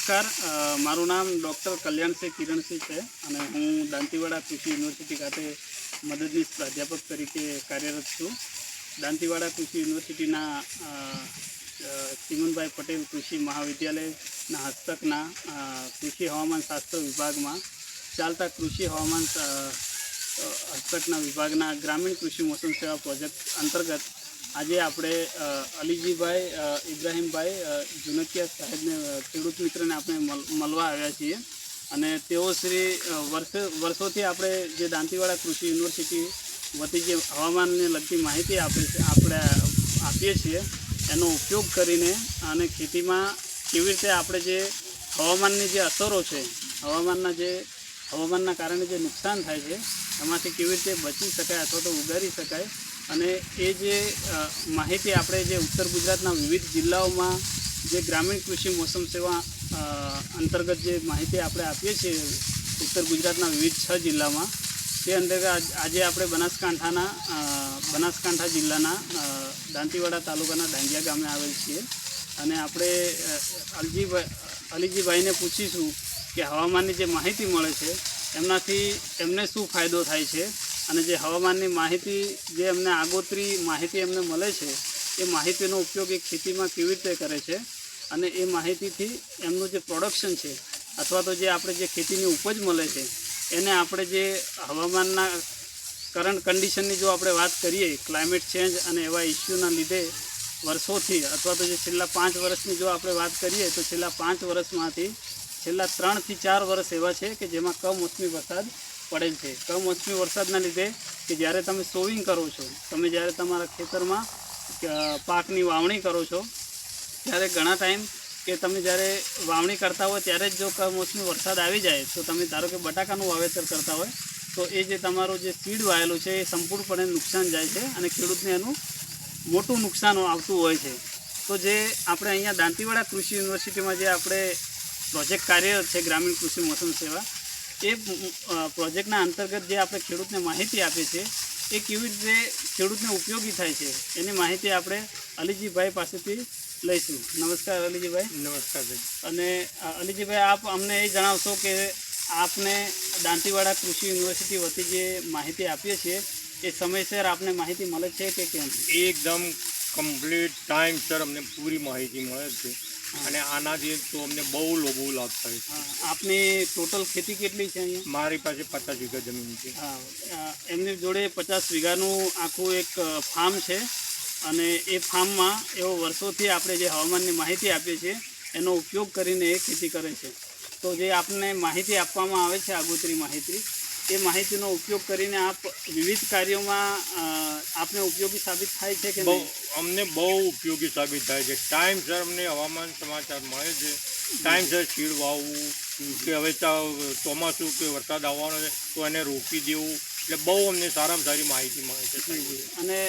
નમસ્કાર, મારું નામ ડૉક્ટર કલ્યાણસિંહ કિરણસિંહ છે અને હું દાંતીવાડા કૃષિ યુનિવર્સિટી ખાતે મદદનીશ પ્રાધ્યાપક તરીકે કાર્યરત છું. દાંતીવાડા કૃષિ યુનિવર્સિટીના ચિમનભાઈ પટેલ કૃષિ મહાવિદ્યાલયના હસ્તકના કૃષિ હવામાન શાસ્ત્ર વિભાગમાં ચાલતા કૃષિ હવામાન હસ્તકના વિભાગના ગ્રામીણ કૃષિ મોસમ સેવા પ્રોજેક્ટ અંતર્ગત આજે આપણે અલીજીભાઈ ઇબ્રાહીમભાઈ જુનકિયા સાહેબને ખેડૂત મિત્રને આપણે મળવા આવ્યા છીએ અને તેઓ શ્રી વર્ષોથી આપણે જે દાંતીવાડા કૃષિ યુનિવર્સિટી વતી જે હવામાનને લગતી માહિતી આપણે આપીએ છીએ એનો ઉપયોગ કરીને અને ખેતીમાં કેવી રીતે આપણે જે હવામાનની જે અસરો છે, હવામાનના કારણે જે નુકસાન થાય છે એમાંથી કેવી રીતે બચી શકાય અથવા તો ઉગારી શકાય અને એ જે માહિતી આપણે જે ઉત્તર ગુજરાતના વિવિધ જિલ્લાઓમાં જે ગ્રામીણ કૃષિ મોસમ સેવા અંતર્ગત જે માહિતી આપણે આપીએ છીએ ઉત્તર ગુજરાતના વિવિધ 6 જિલ્લામાં, તે અંતર્ગત આજે આપણે બનાસકાંઠા જિલ્લાના દાંતીવાડા તાલુકાના ડાંગિયા ગામે આવેલ છીએ અને આપણે અલીજીભાઈને પૂછીશું કે હવામાનની જે માહિતી મળે છે એમનાથી એમને શું ફાયદો થાય છે અને જે હવામાનની માહિતી જે એમને આગોતરી માહિતી એમને મળે છે એ માહિતીનો ઉપયોગ એ ખેતીમાં કેવી રીતે કરે છે અને એ માહિતીથી એમનું જે પ્રોડક્શન છે અથવા તો જે આપણે જે ખેતીની ઉપજ મળે છે એને આપણે જે હવામાનના કરંટ કન્ડિશનની જો આપણે વાત કરીએ, ક્લાઇમેટ ચેન્જ અને એવા ઇસ્યુના લીધે વર્ષોથી અથવા તો જે છેલ્લા 5 વર્ષની જો આપણે વાત કરીએ તો છેલ્લા 5 વર્ષમાંથી છેલ્લા 3 થી 4 વર્ષ એવા છે કે જેમાં કમોસમી વરસાદ પડેલ છે. કમોસમી વરસાદના લીધે કે જ્યારે તમે સોવિંગ કરો છો, તમે જ્યારે તમારા ખેતરમાં પાકની વાવણી કરો છો ત્યારે ઘણા ટાઈમ કે તમે જ્યારે વાવણી કરતા હોય ત્યારે જ જો કમોસમી વરસાદ આવી જાય તો તમે ધારો કે બટાકાનું વાવેતર કરતા હોય તો એ જે તમારું જે સીડ વાયેલું છે એ સંપૂર્ણપણે નુકસાન જાય છે અને ખેડૂતને એનું મોટું નુકસાન આવતું હોય છે. તો જે આપણે અહીંયા દાંતીવાડા કૃષિ યુનિવર્સિટીમાં જે આપણે પ્રોજેક્ટ કાર્યરત છે ગ્રામીણ કૃષિ મોસમ સેવા, એ પ્રોજેક્ટના અંતર્ગત જે આપણે ખેડૂતને માહિતી આપીએ છીએ એ કેવી રીતે ખેડૂતને ઉપયોગી થાય છે એની માહિતી આપણે અલીજીભાઈ પાસેથી લઈશું. નમસ્કાર અલીજીભાઈ. નમસ્કાર ભાઈ. અને અલીજીભાઈ, આપ અમને એ જણાવશો કે આપને દાંતીવાડા કૃષિ યુનિવર્સિટી વતી જે માહિતી આપીએ છીએ એ સમયસર આપને માહિતી મળે છે કે કેમ? એકદમ કમ્પ્લીટ ટાઈમસર અમને પૂરી માહિતી મળે છે અને આનાથી તો અમને બહુ લાભ થાય છે. આપની ટોટલ ખેતી કેટલી છે અહીંયા? મારી પાસે 50 વીઘા જમીન છે. એમની જોડે 50 વીઘાનું આખું એક ફાર્મ છે અને એ ફાર્મમાં એવો વર્ષોથી આપણે જે હવામાનની માહિતી આપીએ છીએ એનો ઉપયોગ કરીને એ ખેતી કરે છે. તો જે આપને માહિતી આપવામાં આવે છે આગોતરી માહિતી, એ માહિતીનો ઉપયોગ કરીને આપ વિવિધ કાર્યોમાં આપને ઉપયોગી સાબિત થાય છે કે નહીં? અમને બહુ ઉપયોગી સાબિત થાય છે. ટાઈમસર અમને હવામાન સમાચાર મળે છે, ટાઈમસર સીડ વાવવું કે હવે ચોમાસું કે વરસાદ આવવાનો છે તો એને રોકી દેવું, એટલે બહુ અમને સારામાં સારી માહિતી મળે છે. અને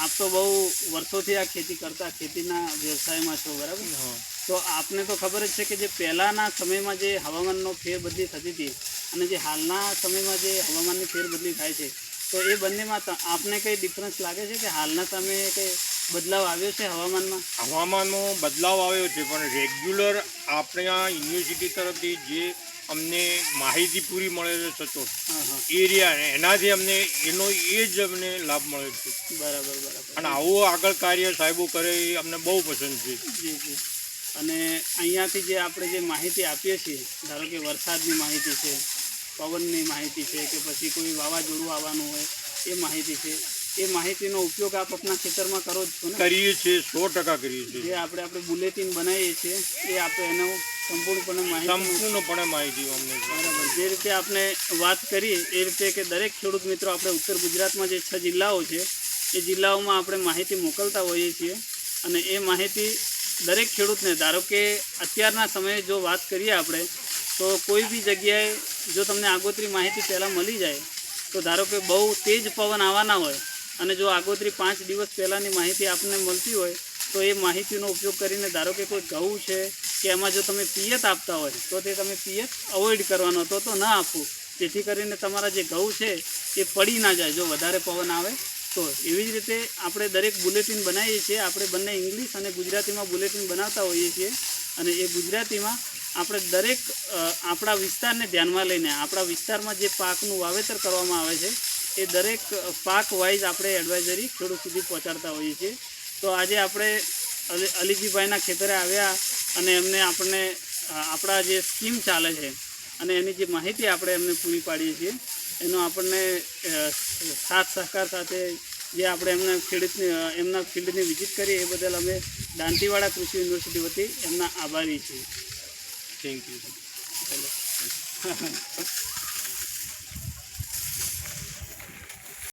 આપ તો બહુ વર્ષોથી આ ખેતીના વ્યવસાયમાં છો, બરાબર? હા. તો આપને તો ખબર જ છે કે જે પહેલાંના સમયમાં જે હવામાનનો ફેરબદલી થતી હતી અને જે હાલના સમયમાં જે હવામાનની ફેરબદલી થાય છે તો એ બંનેમાં આપને કંઈ ડિફરન્સ લાગે છે કે હાલના સમયે કંઈ બદલાવ આવ્યો છે હવામાનમાં? હવામાનમાં બદલાવ આવ્યો છે પણ રેગ્યુલર આપણે આ યુનિવર્સિટી તરફથી જે અમને માહિતી પૂરી મળે છે સચોટ એરિયા, એનાથી અમને એ જ અમને લાભ મળે છે. બરાબર. અને આવું આગળ કાર્ય સાહેબો કરે એ અમને બહુ પસંદ છે. જી. અને અહીંયાથી જે આપણે જે માહિતી આપીએ છીએ, ધારો કે વરસાદની માહિતી છે, પવનની માહિતી છે કે પછી કોઈ વાવાઝોડું આવવાનું હોય એ માહિતી છે, એ માહિતીનો ઉપયોગ આપ આપણા ખેતરમાં કરો જ છો ને? કરીએ છીએ, 100% કરીએ છીએ. જે આપણે બુલેટિન બનાવીએ છીએ એ આપણે એનો સંપૂર્ણપણે માહિતી અમને. બરાબર. જે રીતે આપણે વાત કરી એ રીતે કે દરેક ખેડૂત મિત્રો આપણે ઉત્તર ગુજરાતમાં જે 6 જિલ્લાઓ છે એ જિલ્લાઓમાં આપણે માહિતી મોકલતા હોઈએ છીએ અને એ માહિતી દરેક ખેડૂતને, ધારો કે અત્યારના સમયે જો વાત કરીએ આપણે તો કોઈ બી જગ્યાએ જો તમને આગોતરી માહિતી પહેલાં મળી જાય તો ધારો કે બહુ તેજ પવન આવવાના હોય અને જો આગોતરી 5 દિવસ પહેલાંની માહિતી આપણને મળતી હોય તો એ માહિતીનો ઉપયોગ કરીને ધારો કે કોઈ ઘઉં છે કે એમાં જો તમે પિયત આપતા હોય તો તે તમે પિયત અવોઇડ કરવાનો તો ન આપવું, જેથી કરીને તમારા જે ઘઉં છે એ પડી ના જાય જો વધારે પવન આવે તો. એવી જ રીતે આપણે દરેક બુલેટિન બનાવીએ છીએ, આપણે બંને ઇંગ્લિશ અને ગુજરાતીમાં બુલેટિન બનાવતા હોઈએ છીએ અને એ ગુજરાતીમાં આપણે દરેક આપણા વિસ્તારને ધ્યાનમાં લઈને આપણા વિસ્તારમાં જે પાકનું વાવેતર કરવામાં આવે છે એ દરેક પાક વાઇઝ આપણે એડવાઇઝરી ખેડૂત સુધી પહોંચાડતા હોઈએ છીએ. તો આજે આપણે અલીજીભાઈના ખેતરે આવ્યા અને એમને આપણને આપણા જે સ્કીમ ચાલે છે અને એની જે માહિતી આપણે એમને પૂરી પાડીએ છીએ એનો આપણને સાથ સહકાર સાથે જે આપણે એમના ફિલ્ડની વિઝિટ કરી એ બદલ અમે દાંતીવાડા કૃષિ યુનિવર્સિટી વતી એમના આભારી છીએ. Thank you.